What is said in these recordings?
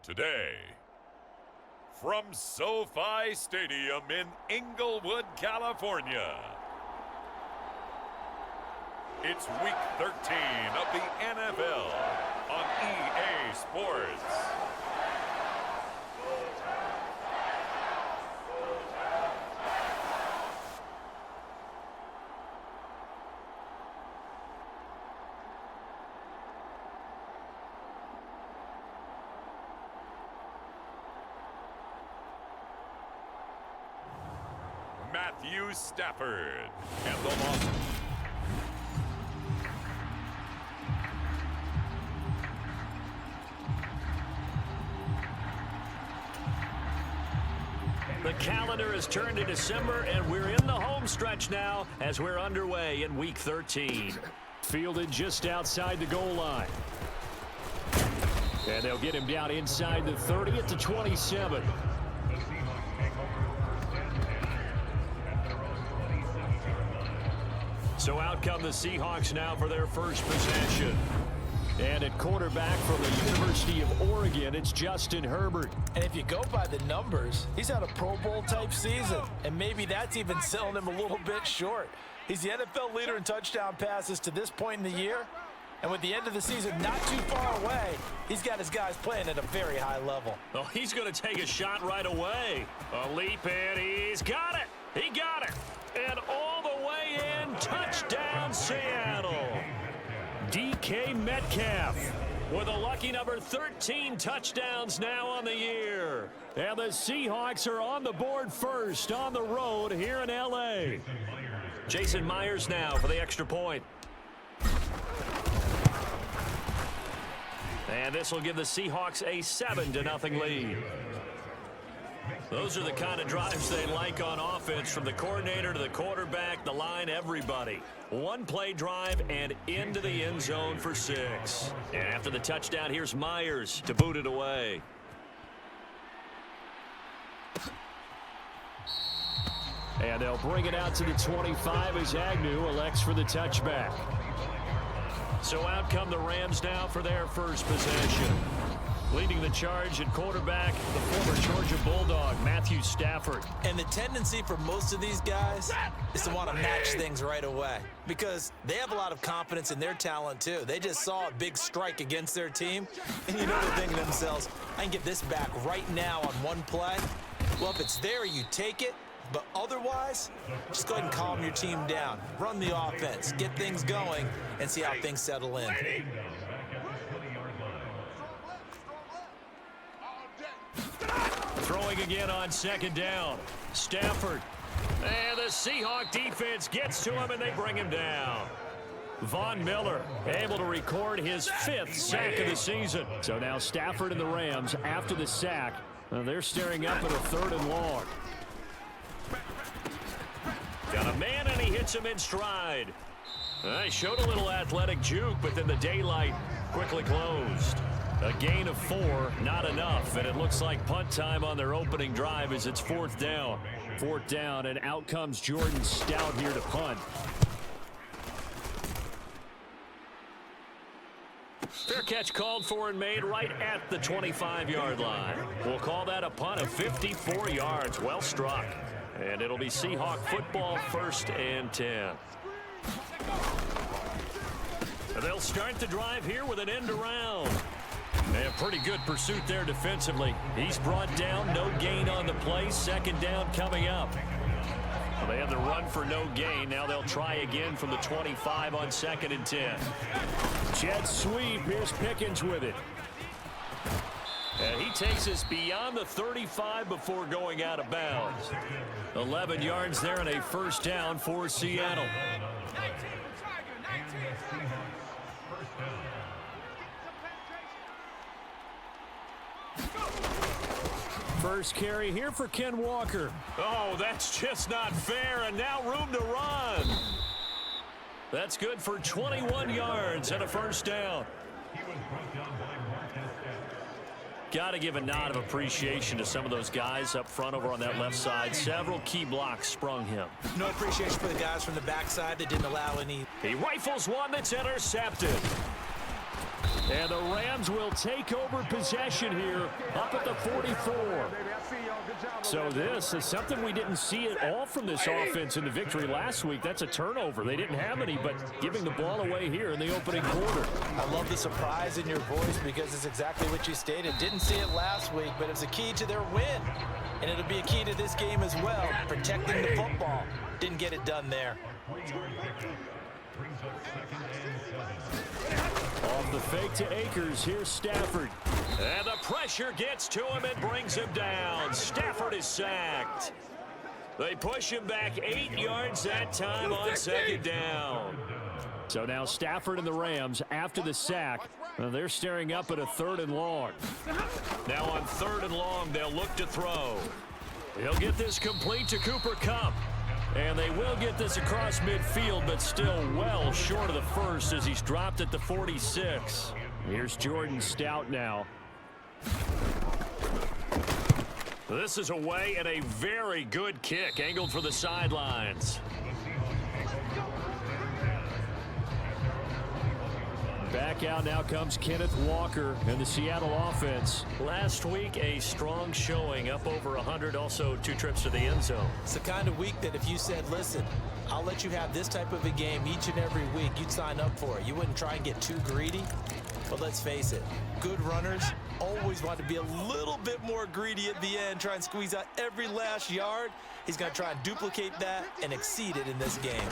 Today, from SoFi Stadium in Inglewood, California, it's Week 13 of the NFL on EA Sports. Matthew Stafford and the Los The calendar has turned to December, and we're in the home stretch now as we're underway in Week 13. Fielded just outside the goal line. And they'll get him down inside the 30 at the 27. So out come the Seahawks now for their first possession. And at quarterback from the University of Oregon, it's Justin Herbert. And if you go by the numbers, he's had a Pro Bowl type season. And maybe that's even selling him a little bit short. He's the NFL leader in touchdown passes to this point in the year. And with the end of the season not too far away, he's got his guys playing at a very high level. Oh, he's going to take a shot right away. A leap in, he's got it. He got it. And all the way in, touchdown Seattle. DK Metcalf With a lucky number 13 touchdowns now on the year. And the Seahawks are on the board first on the road here in L.A. Jason Myers now for the extra point. And this will give the Seahawks a 7-0 lead. Those are the kind of drives they like on offense, from the coordinator to the quarterback, the line, everybody. One-play drive and into the end zone for 6. And after the touchdown, here's Myers to boot it away. And they'll bring it out to the 25 as Agnew elects for the touchback. So out come the Rams now for their first possession. Leading the charge at quarterback, the former Georgia Bulldog, Matthew Stafford. And the tendency for most of these guys is to want to match things right away, because they have a lot of confidence in their talent too. They just saw a big strike against their team, and you know they're thinking to themselves, I can get this back right now on one play. Well, if it's there, you take it. But otherwise, just go ahead and calm your team down. Run the offense, get things going, and see how things settle in. Throwing again on second down. Stafford. And the Seahawk defense gets to him, and they bring him down. Von Miller able to record his 5th sack of the season. So now Stafford and the Rams, after the sack, they're staring up at a 3rd and long. Got a man, and he hits him in stride. He showed a little athletic juke, but then the daylight quickly closed. A gain of 4, not enough, and it looks like punt time on their opening drive as it's 4th down. 4th down, and out comes Jordan Stout here to punt. Fair catch called for and made right at the 25-yard line. We'll call that a punt of 54 yards. Well struck. And it'll be Seahawk football, 1st and 10. They'll start the drive here with an end around. A pretty good pursuit there defensively. He's brought down, no gain on the play. 2nd down coming up. Well, they have the run for no gain. Now they'll try again from the 25 on 2nd and 10. Jet sweep. Here's Pickens with it. And he takes us beyond the 35 before going out of bounds. 11 yards there and a 1st down for Seattle. First carry here for Ken Walker. Oh, that's just not fair, and now room to run. That's good for 21 yards and a 1st down. Got to give a nod of appreciation to some of those guys up front over on that left side. Several key blocks sprung him. No appreciation for the guys from the backside that didn't allow any. He rifles one that's intercepted. And the Rams will take over possession here up at the 44. So this is something we didn't see at all from this offense in the victory last week. That's a turnover. They didn't have any, but giving the ball away here in the opening quarter. I love the surprise in your voice because it's exactly what you stated. Didn't see it last week, but it's a key to their win. And it'll be a key to this game as well, protecting the football. Didn't get it done there. Off the fake to Akers, here's Stafford. And the pressure gets to him and brings him down. Stafford is sacked. They push him back 8 yards that time on second down. So now Stafford and the Rams, after the sack, they're staring up at a 3rd and long. Now on 3rd and long, they'll look to throw. He'll get this complete to Cooper Kupp. And they will get this across midfield, but still well short of the first as he's dropped at the 46. Here's Jordan Stout now. This is away and a very good kick, angled for the sidelines. Back out now comes Kenneth Walker and the Seattle offense. Last week, a strong showing, up over 100, also 2 trips to the end zone. It's the kind of week that if you said, listen, I'll let you have this type of a game each and every week, you'd sign up for it. You wouldn't try and get too greedy. But let's face it, good runners always want to be a little bit more greedy at the end, try and squeeze out every last yard. He's going to try and duplicate that and exceed it in this game.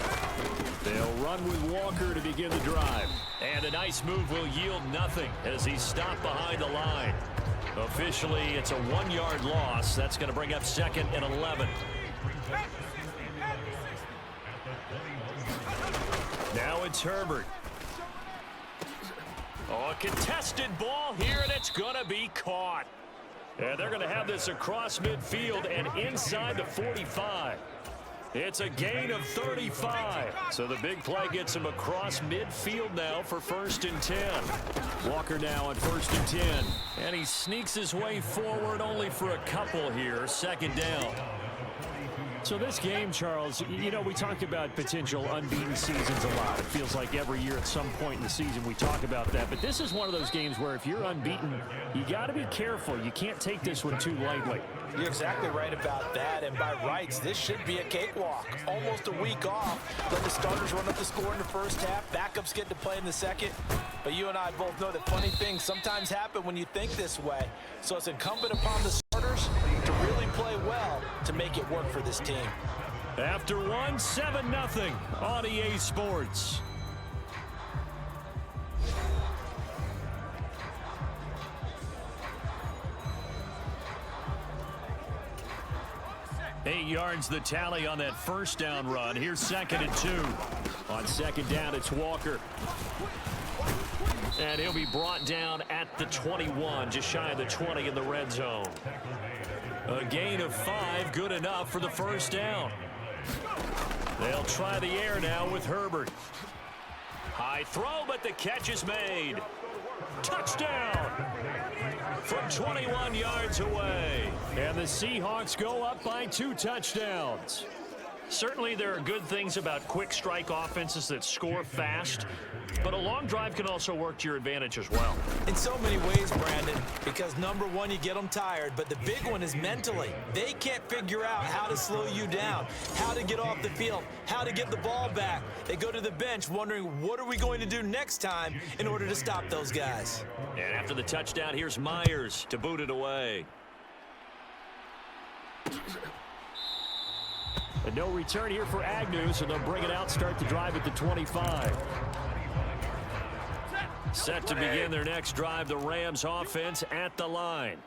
They'll run with Walker to begin the drive. And a nice move will yield nothing as he's stopped behind the line. Officially, it's a 1-yard loss. That's going to bring up 2nd and 11. Now it's Herbert. Oh, a contested ball here, and it's going to be caught. And they're going to have this across midfield and inside the 45. It's a gain of 35. So the big play gets him across midfield now for 1st and 10. Walker now on 1st and 10. And he sneaks his way forward only for a couple here. 2nd down. So this game, Charles, you know, we talk about potential unbeaten seasons a lot. It feels like every year at some point in the season we talk about that. But this is one of those games where if you're unbeaten, you got to be careful. You can't take this one too lightly. You're exactly right about that, and by rights, this should be a cakewalk. Almost a week off. Let the starters run up the score in the first half. Backups get to play in the second. But you and I both know that funny things sometimes happen when you think this way. So it's incumbent upon the starters to really play well to make it work for this team. After 1, 7-0 on EA Sports. Eight yards the tally on that 1st down run. Here's 2nd and 2. On 2nd down, it's Walker. And he'll be brought down at the 21, just shy of the 20 in the red zone. A gain of 5, good enough for the 1st down. They'll try the air now with Herbert. High throw, but the catch is made. Touchdown! From 21 yards away. And the Seahawks go up by 2 touchdowns. Certainly there are good things about quick strike offenses that score fast, but a long drive can also work to your advantage as well. In so many ways, Brandon, because number one, you get them tired, but the big one is mentally. They can't figure out how to slow you down, how to get off the field, how to get the ball back. They go to the bench wondering, what are we going to do next time in order to stop those guys? And after the touchdown, here's Myers to boot it away. And no return here for Agnew, so they'll bring it out, start the drive at the 25. Set to begin their next drive, the Rams offense at the line.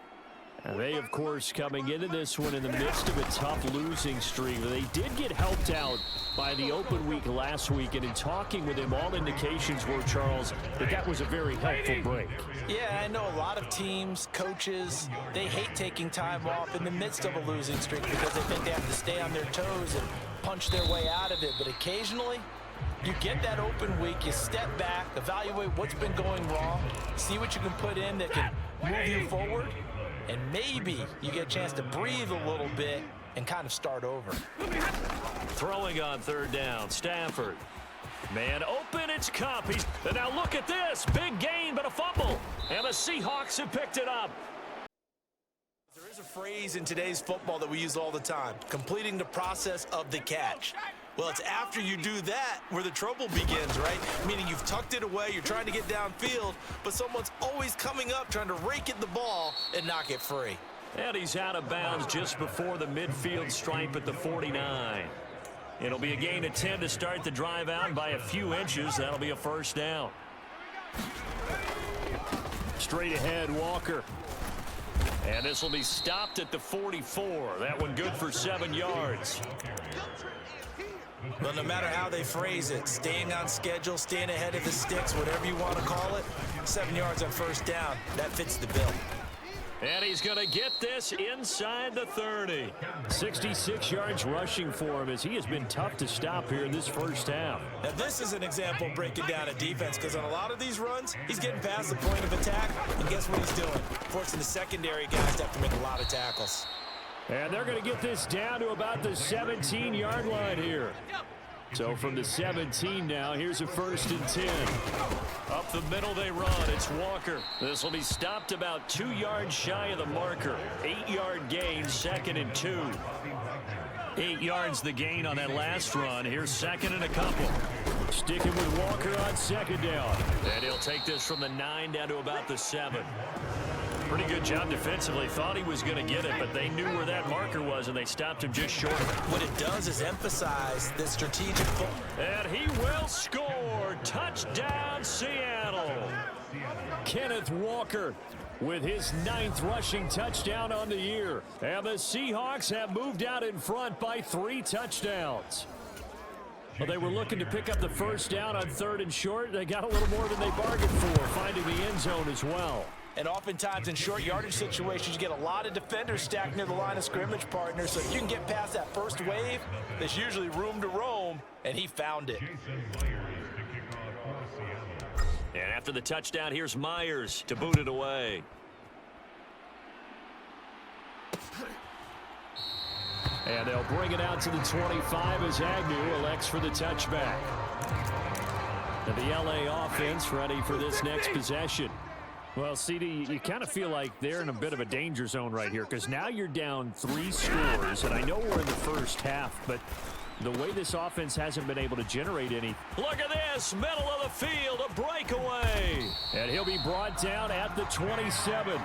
And they, of course, coming into this one in the midst of a tough losing streak. They did get helped out by the open week last week, and in talking with him, all indications were, Charles, that was a very helpful break. Yeah, I know a lot of teams, coaches, they hate taking time off in the midst of a losing streak because they think they have to stay on their toes and punch their way out of it. But occasionally, you get that open week, you step back, evaluate what's been going wrong, see what you can put in that can move you forward, and maybe you get a chance to breathe a little bit and kind of start over. Throwing on 3rd down, Stafford. Man open, it's Cup. And now look at this. Big gain, but a fumble. And the Seahawks have picked it up. There is a phrase in today's football that we use all the time, completing the process of the catch. Well, it's after you do that where the trouble begins, right? Meaning you've tucked it away, you're trying to get downfield, but someone's always coming up trying to rake at the ball and knock it free. And he's out of bounds just before the midfield stripe at the 49. It'll be a gain of 10 to start the drive out by a few inches. That'll be a first down. Straight ahead, Walker. And this will be stopped at the 44. That one good for 7 yards. Well, no matter how they phrase it, staying on schedule, staying ahead of the sticks, whatever you want to call it, 7 yards on first down, that fits the bill. And he's going to get this inside the 30. 66 yards rushing for him as he has been tough to stop here in this first half. Now, this is an example of breaking down a defense because on a lot of these runs, he's getting past the point of attack, and guess what he's doing? Forcing the secondary guys to have to make a lot of tackles. And they're going to get this down to about the 17-yard line here. So from the 17 now, here's a 1st and 10. Up the middle they run. It's Walker. This will be stopped about 2 yards shy of the marker. 8-yard gain, 2nd and 2. 8 yards the gain on that last run. Here's 2nd and a couple. Sticking with Walker on 2nd down. And he'll take this from the 9 down to about the 7. Pretty good job defensively. Thought he was going to get it, but they knew where that marker was, and they stopped him just short. What it does is emphasize the strategic football. And he will score. Touchdown, Seattle. Kenneth Walker with his 9th rushing touchdown on the year. And the Seahawks have moved out in front by 3 touchdowns. Well, they were looking to pick up the first down on 3rd and short. They got a little more than they bargained for, finding the end zone as well. And oftentimes in short yardage situations, you get a lot of defenders stacked near the line of scrimmage, partner. So if you can get past that first wave, there's usually room to roam, and he found it. And after the touchdown, here's Myers to boot it away. And they'll bring it out to the 25 as Agnew elects for the touchback. And the LA offense ready for this next possession. Well, CD, you kind of feel like they're in a bit of a danger zone right here because now you're down 3 scores, and I know we're in the first half, but the way this offense hasn't been able to generate any. Look at this, middle of the field, a breakaway. And he'll be brought down at the 27.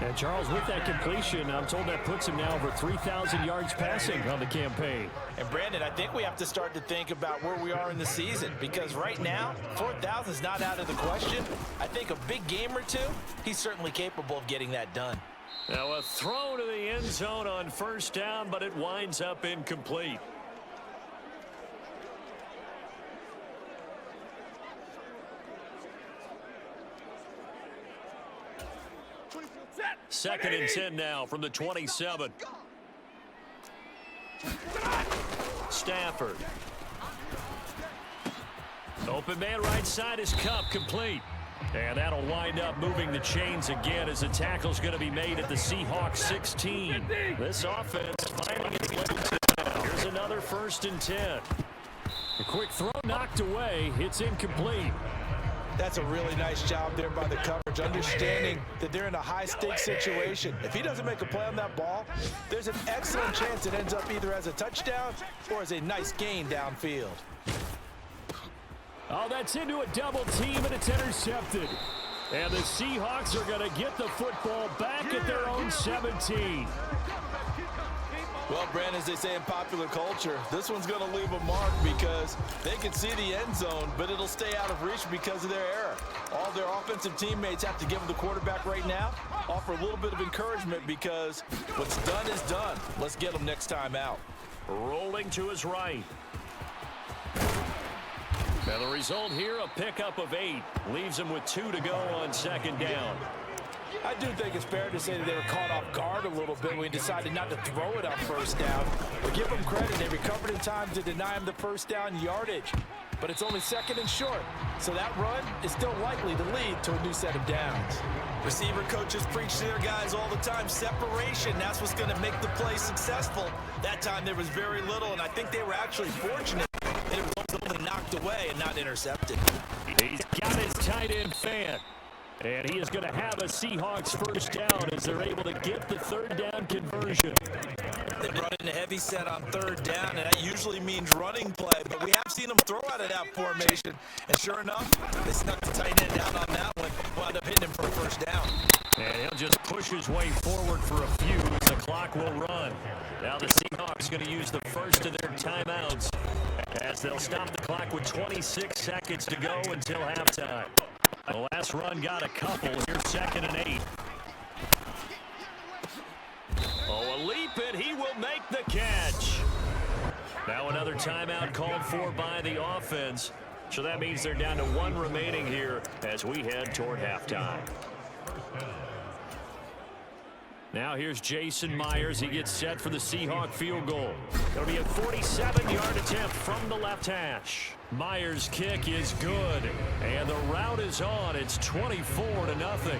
And Charles, with that completion, I'm told that puts him now over 3,000 yards passing on the campaign. And Brandon, I think we have to start to think about where we are in the season because right now, 4,000 is not out of the question. I think a big game or two, he's certainly capable of getting that done. Now a throw to the end zone on first down, but it winds up incomplete. Second and 10 now from the 27. Stafford. Open man right side is Cup, complete. And that'll wind up moving the chains again as the tackle's going to be made at the Seahawks 16. This offense finally getting laid down. Here's another 1st and 10. A quick throw knocked away. It's incomplete. That's a really nice job there by the coverage, understanding that they're in a high-stakes situation. If he doesn't make a play on that ball, there's an excellent chance it ends up either as a touchdown or as a nice gain downfield. Oh, that's into a double team, and it's intercepted. And the Seahawks are going to get the football back at their own 17. Well, Brandon, as they say in popular culture, this one's going to leave a mark because they can see the end zone, but it'll stay out of reach because of their error. All their offensive teammates have to give them the quarterback right now, offer a little bit of encouragement because what's done is done. Let's get them next time out. Rolling to his right. And the result here, a pickup of 8. Leaves him with 2 to go on 2nd down. I do think it's fair to say that they were caught off guard a little bit when we decided not to throw it on first down. But give them credit, they recovered in time to deny him the first down yardage. But it's only 2nd and short, so that run is still likely to lead to a new set of downs. Receiver coaches preach to their guys all the time, separation, that's what's going to make the play successful. That time there was very little, and I think they were actually fortunate that it was away and not intercepted. He's got his tight end fan. And he is going to have a Seahawks first down as they're able to get the third down conversion. They run in a heavy set on third down, and that usually means running play. But we have seen them throw out of that formation. And sure enough, they snuck the tight end down on that one. Wound up hitting him for a first down. And he'll just push his way forward for a few as the clock will run. Now the Seahawks going to use the first of their timeouts as they'll stop the clock with 26 seconds to go until halftime. The last run got a couple. Here's 2nd and 8. Oh, a leap, and he will make the catch. Now another timeout called for by the offense. So that means they're down to 1 remaining here as we head toward halftime. Now here's Jason Myers. He gets set for the Seahawk field goal. It'll be a 47-yard attempt from the left hash. Myers' kick is good, and the route is on. It's 24-0.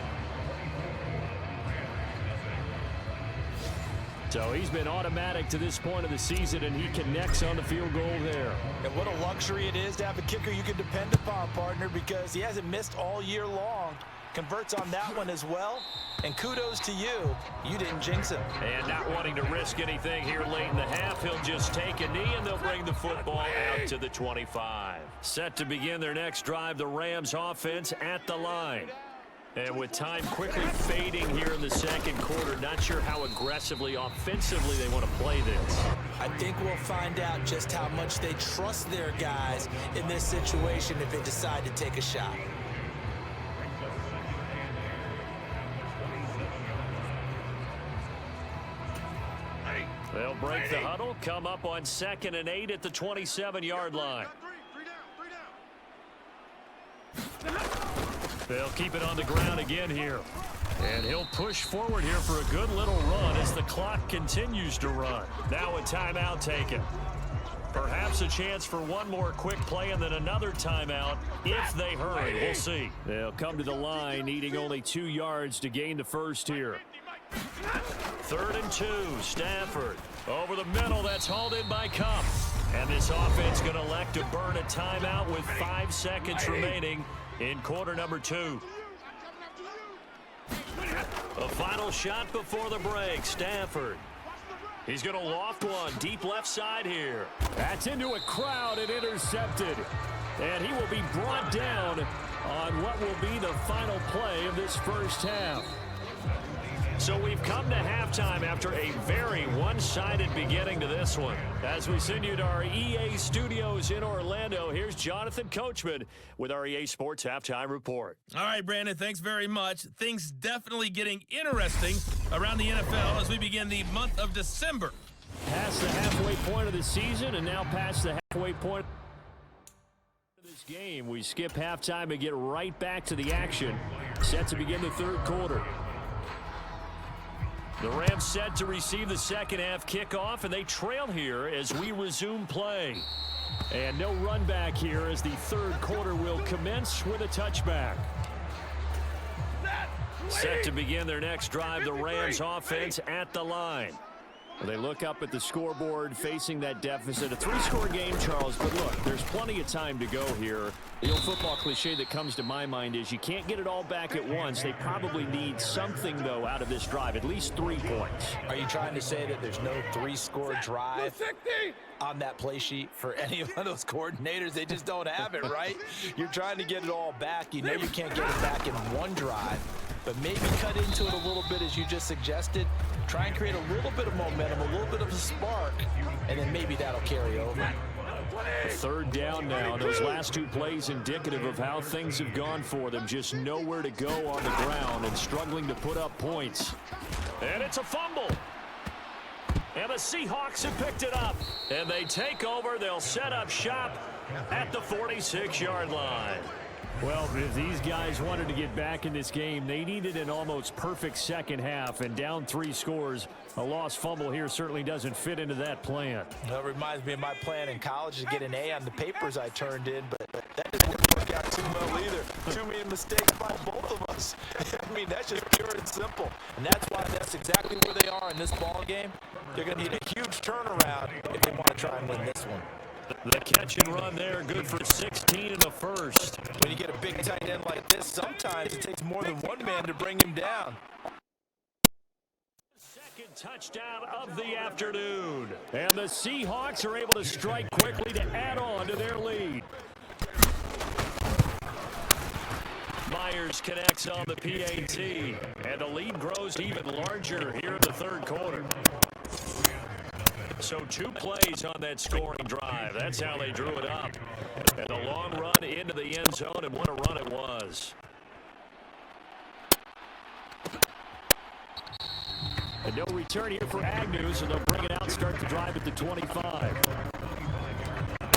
So he's been automatic to this point of the season, and he connects on the field goal there. And what a luxury it is to have a kicker you can depend upon, partner, because he hasn't missed all year long. Converts on that one as well. And kudos to you. You didn't jinx him. And not wanting to risk anything here late in the half, he'll just take a knee, and they'll bring the football out to the 25. Set to begin their next drive, the Rams offense at the line. And with time quickly fading here in the second quarter, not sure how aggressively, offensively they want to play this. I think we'll find out just how much they trust their guys in this situation if they decide to take a shot. They'll break the huddle, come up on 2nd and 8 at the 27-yard line. They'll keep it on the ground again here. And he'll push forward here for a good little run as the clock continues to run. Now a timeout taken. Perhaps a chance for one more quick play and then another timeout if they hurry. We'll see. They'll come to the line, needing only 2 yards to gain the first here. 3rd and 2, Stafford. Over the middle, that's hauled in by Cup. And this offense going to elect to burn a timeout with 5 seconds remaining in quarter number 2. A final shot before the break, Stafford. He's going to loft one, deep left side here. That's into a crowd and intercepted. And he will be brought down on what will be the final play of this first half. So we've come to halftime after a very one-sided beginning to this one. As we send you to our EA studios in Orlando, here's Jonathan Coachman with our EA Sports Halftime Report. All right, Brandon, thanks very much. Things definitely getting interesting around the NFL as we begin the month of December. Past the halfway point of the season and now past the halfway point of this game. We skip halftime and get right back to the action. Set to begin the third quarter. The Rams set to receive the second half kickoff, and they trail here as we resume play. And no run back here as the third quarter will commence with a touchback. Set to begin their next drive, the Rams offense at the line. They look up at the scoreboard facing that deficit. A 3-score game, Charles, but look, there's plenty of time to go here. The old football cliche that comes to my mind is you can't get it all back at once. They probably need something, though, out of this drive, at least 3 points. Are you trying to say that there's no 3-score drive on that play sheet for any of those coordinators? They just don't have it, right? You're trying to get it all back. You know you can't get it back in one drive, but maybe cut into it a little bit as you just suggested. Try and create a little bit of momentum, a little bit of a spark, and then maybe that'll carry over. Third down now. Those last 2 plays indicative of how things have gone for them. Just nowhere to go on the ground and struggling to put up points. And it's a fumble. And the Seahawks have picked it up. And they take over. They'll set up shop at the 46-yard line. Well, if these guys wanted to get back in this game, they needed an almost perfect second half, and down 3 scores. A lost fumble here certainly doesn't fit into that plan. That reminds me of my plan in college to get an A on the papers I turned in, but that didn't work out too well either. Too many mistakes by both of us. I mean, that's just pure and simple. And that's why that's exactly where they are in this ball game. They're going to need a huge turnaround if they want to try and win this one. The catch and run there, good for 16 in the first. When you get a big tight end like this, sometimes it takes more than one man to bring him down. Second touchdown of the afternoon. And the Seahawks are able to strike quickly to add on to their lead. Myers connects on the PAT, and the lead grows even larger here in the third quarter. So 2 plays on that scoring drive. That's how they drew it up. And a long run into the end zone, and what a run it was. And no return here for Agnew, so they'll bring it out, start the drive at the 25.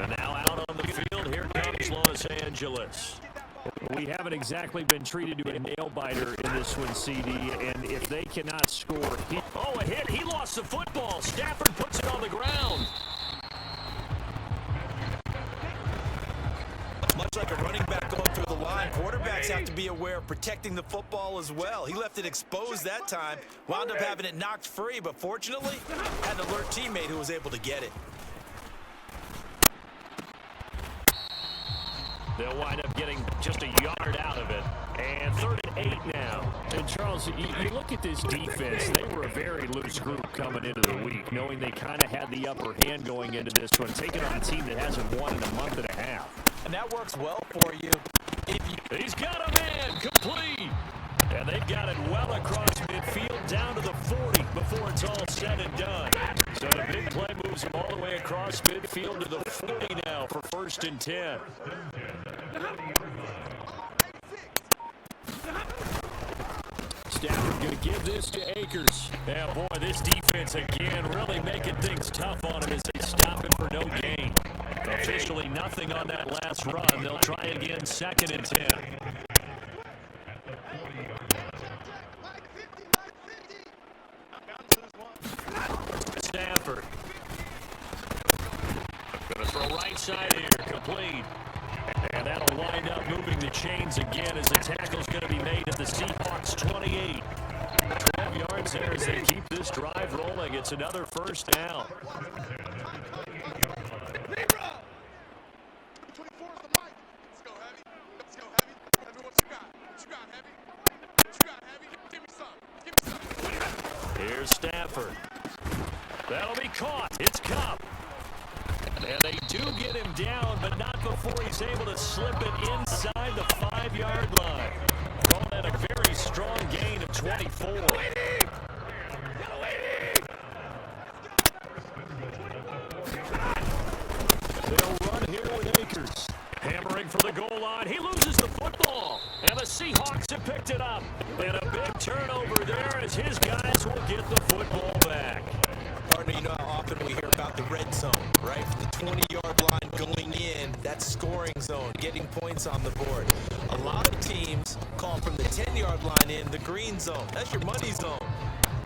And now out on the field, here comes Los Angeles. We haven't exactly been treated to a nail-biter in this one, CD, and if they cannot score... Oh, a hit. He lost the football. Stafford puts it on the ground. Much like a running back going through the line, quarterbacks have to be aware of protecting the football as well. He left it exposed that time, wound up having it knocked free, but fortunately, had an alert teammate who was able to get it. They'll wind up getting just a yard out of it. And 3rd and 8 now. And Charles, you look at this defense, they were a very loose group coming into the week, knowing they kind of had the upper hand going into this one, taking on a team that hasn't won in a month and a half. And that works well for you. He's got a man complete. And they've got it well across midfield down to the 40 before it's all said and done. So the big play moves him all the way across midfield to the 40 now for 1st and 10. Stafford going to give this to Akers. Yeah, boy, this defense again really making things tough on him as they stop him for no gain. Officially nothing on that last run. They'll try again 2nd and 10. Stafford. Going to throw right side here, complete. And that'll wind up moving the chains again as the tackle's going to be made at the Seahawks 28. 12 yards there as they keep this drive rolling. It's another 1st down. Here's Stafford. That'll be caught. It's Cup. And they do get him down, but not before he's able to slip it inside the 5-yard line. Call that a very strong gain of 24. They'll run here with Akers. Hammering for the goal line. He loses the football. And the Seahawks have picked it up. And a big turnover there as his guys will get the football back. Partner, you know how often we hear about the red zone, right? From the 20-yard line going in, that's scoring zone, getting points on the board. A lot of teams call from the 10-yard line in the green zone. That's your money zone.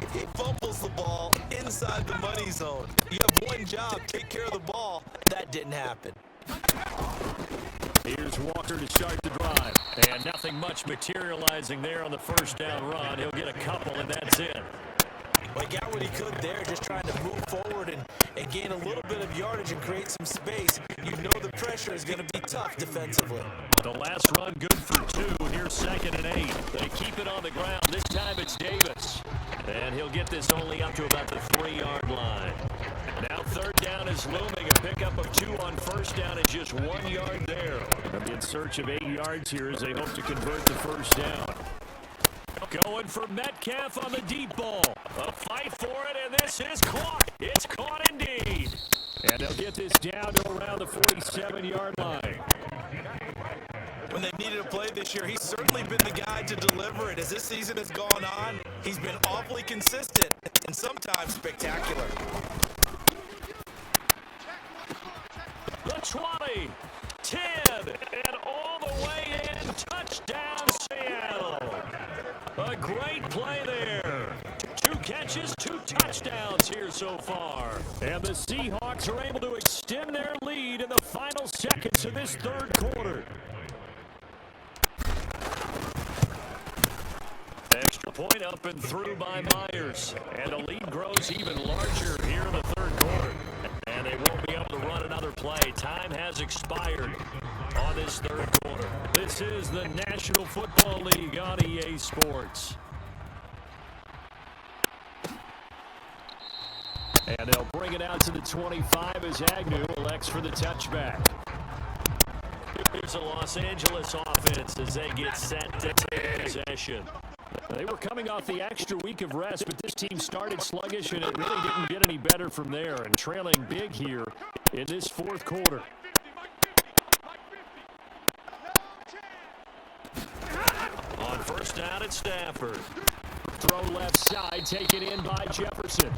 If he fumbles the ball inside the money zone, you have one job, take care of the ball. That didn't happen. Here's Walker to start the drive. And nothing much materializing there on the 1st down run. He'll get a couple, and that's it. Well, he got what he could there, just trying to move forward and gain a little bit of yardage and create some space. You know the pressure is going to be tough defensively. The last run good for 2. Here's 2nd and 8. They keep it on the ground. This time it's Davis. And he'll get this only up to about the 3-yard line. Now 3rd down is looming. A pickup of 2 on 1st down and just 1 yard there. They'll be in search of 8 yards here as they hope to convert the 1st down. Going for Metcalf on the deep ball. A fight for it, and this is caught. It's caught indeed. And they'll get this down to around the 47-yard line. When they've needed a play this year, he's certainly been the guy to deliver it. As this season has gone on, he's been awfully consistent and sometimes spectacular. The 20, 10, and all the way in. Touchdown, Seattle. A great play there. 2 catches, 2 touchdowns here so far. And the Seahawks are able to extend their lead in the final seconds of this 3rd quarter. Extra point up and through by Myers. And the lead grows even larger here in the 3rd quarter. And And they won't be able to run another play. Time has expired on this third quarter. This is the National Football League on EA Sports. And they'll bring it out to the 25 as Agnew elects for the touchback. Here's the Los Angeles offense as they get set to take possession. They were coming off the extra week of rest, but this team started sluggish, and it really didn't get any better from there, and trailing big here in this fourth quarter. On first down at Stafford. Throw left side, taken in by Jefferson.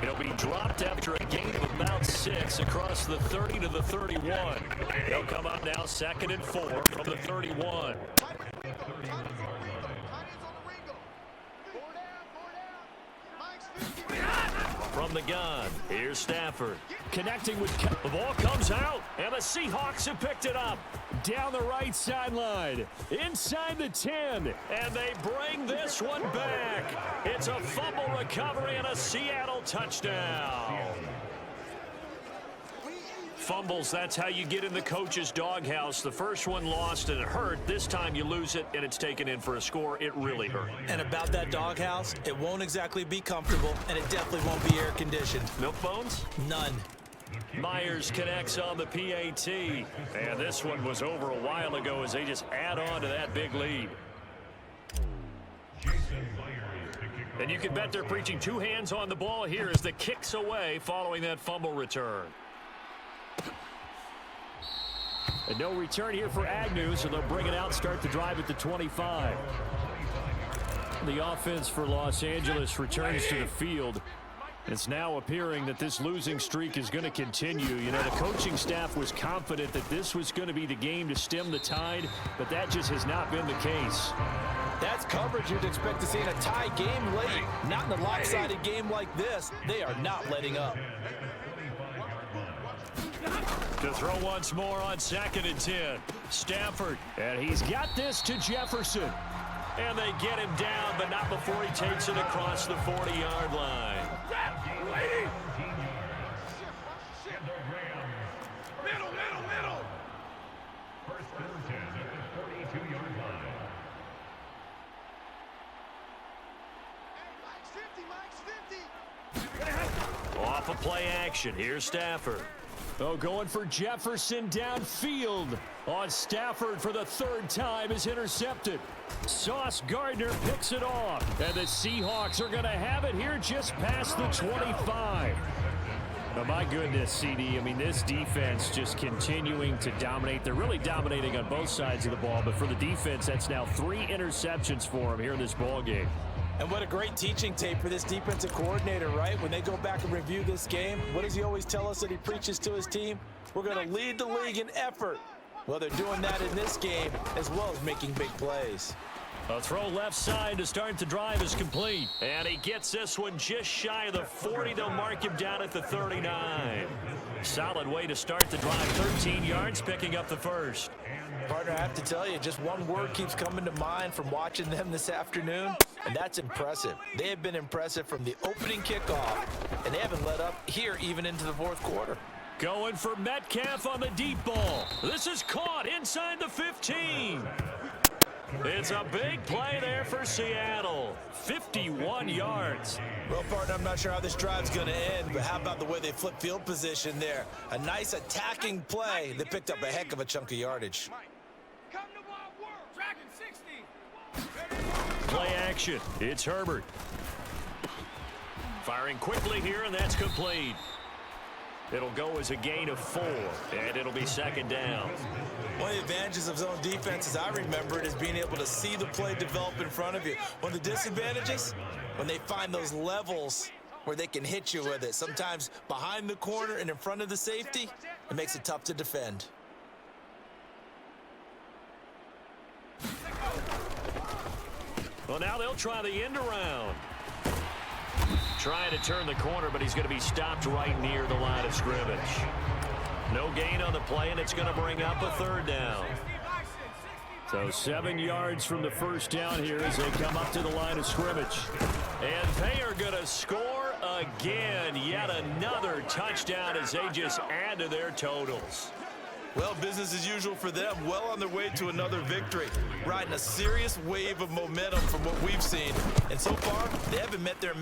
It'll be dropped after a gain of about 6 across the 30 to the 31. They'll come up now 2nd and 4 from the 31. From the gun, here's Stafford. Connecting with the ball comes out, and the Seahawks have picked it up. Down the right sideline, inside the 10, and they bring this one back. It's a fumble recovery and a Seattle touchdown. Fumbles, that's how you get in the coach's doghouse. The first one lost and it hurt. This time you lose it and it's taken in for a score. It really hurt. And about that doghouse, it won't exactly be comfortable, and it definitely won't be air conditioned. Milk bones? None. Myers connects on the PAT. And this one was over a while ago as they just add on to that big lead. And you can bet they're preaching 2 hands on the ball here as the kick's away following that fumble return. And no return here for Agnew, so they'll bring it out, start the drive at the 25. The offense for Los Angeles returns to the field. It's now appearing that this losing streak is going to continue. You know, the coaching staff was confident that this was going to be the game to stem the tide, but that just has not been the case. That's coverage you'd expect to see in a tie game late. Not in a lopsided game like this. They are not letting up. To throw once more on 2nd and 10. Stafford, and he's got this to Jefferson. And they get him down, but not before he takes it across the 40-yard line. Middle. First and 10 at the 42-yard line. Off of play action, here's Stafford. Oh, going for Jefferson downfield. On Stafford for the 3rd time is intercepted. Sauce Gardner picks it off. And the Seahawks are going to have it here just past the 25. Oh, my goodness, CD. I mean, this defense just continuing to dominate. They're really dominating on both sides of the ball. But for the defense, that's now 3 interceptions for them here in this ball game. And what a great teaching tape for this defensive coordinator, right? When they go back and review this game, what does he always tell us that he preaches to his team? We're going to lead the league in effort. Well, they're doing that in this game as well as making big plays. A throw left side to start the drive is complete. And he gets this one just shy of the 40. They'll mark him down at the 39. Solid way to start the drive. 13 yards, picking up the first. Partner, I have to tell you, just one word keeps coming to mind from watching them this afternoon, and that's impressive. They have been impressive from the opening kickoff, and they haven't let up here even into the 4th quarter. Going for Metcalf on the deep ball. This is caught inside the 15. It's a big play there for Seattle. 51 yards. Well, partner, I'm not sure how this drive's going to end, but how about the way they flip field position there? A nice attacking play that picked up a heck of a chunk of yardage. Play action. It's Herbert. Firing quickly here, and that's complete. It'll go as a gain of 4, and it'll be 2nd down. One of the advantages of zone defense, as I remember it, is being able to see the play develop in front of you. One of the disadvantages, when they find those levels where they can hit you with it. Sometimes behind the corner and in front of the safety, it makes it tough to defend. Well, now they'll try the end around. Trying to turn the corner, but he's going to be stopped right near the line of scrimmage. No gain on the play, and it's going to bring up a 3rd down. So 7 yards from the first down here as they come up to the line of scrimmage. And they are going to score again. Yet another touchdown as they just add to their totals. Well, business as usual for them. Well on their way to another victory. Riding a serious wave of momentum from what we've seen. And so far, they haven't met their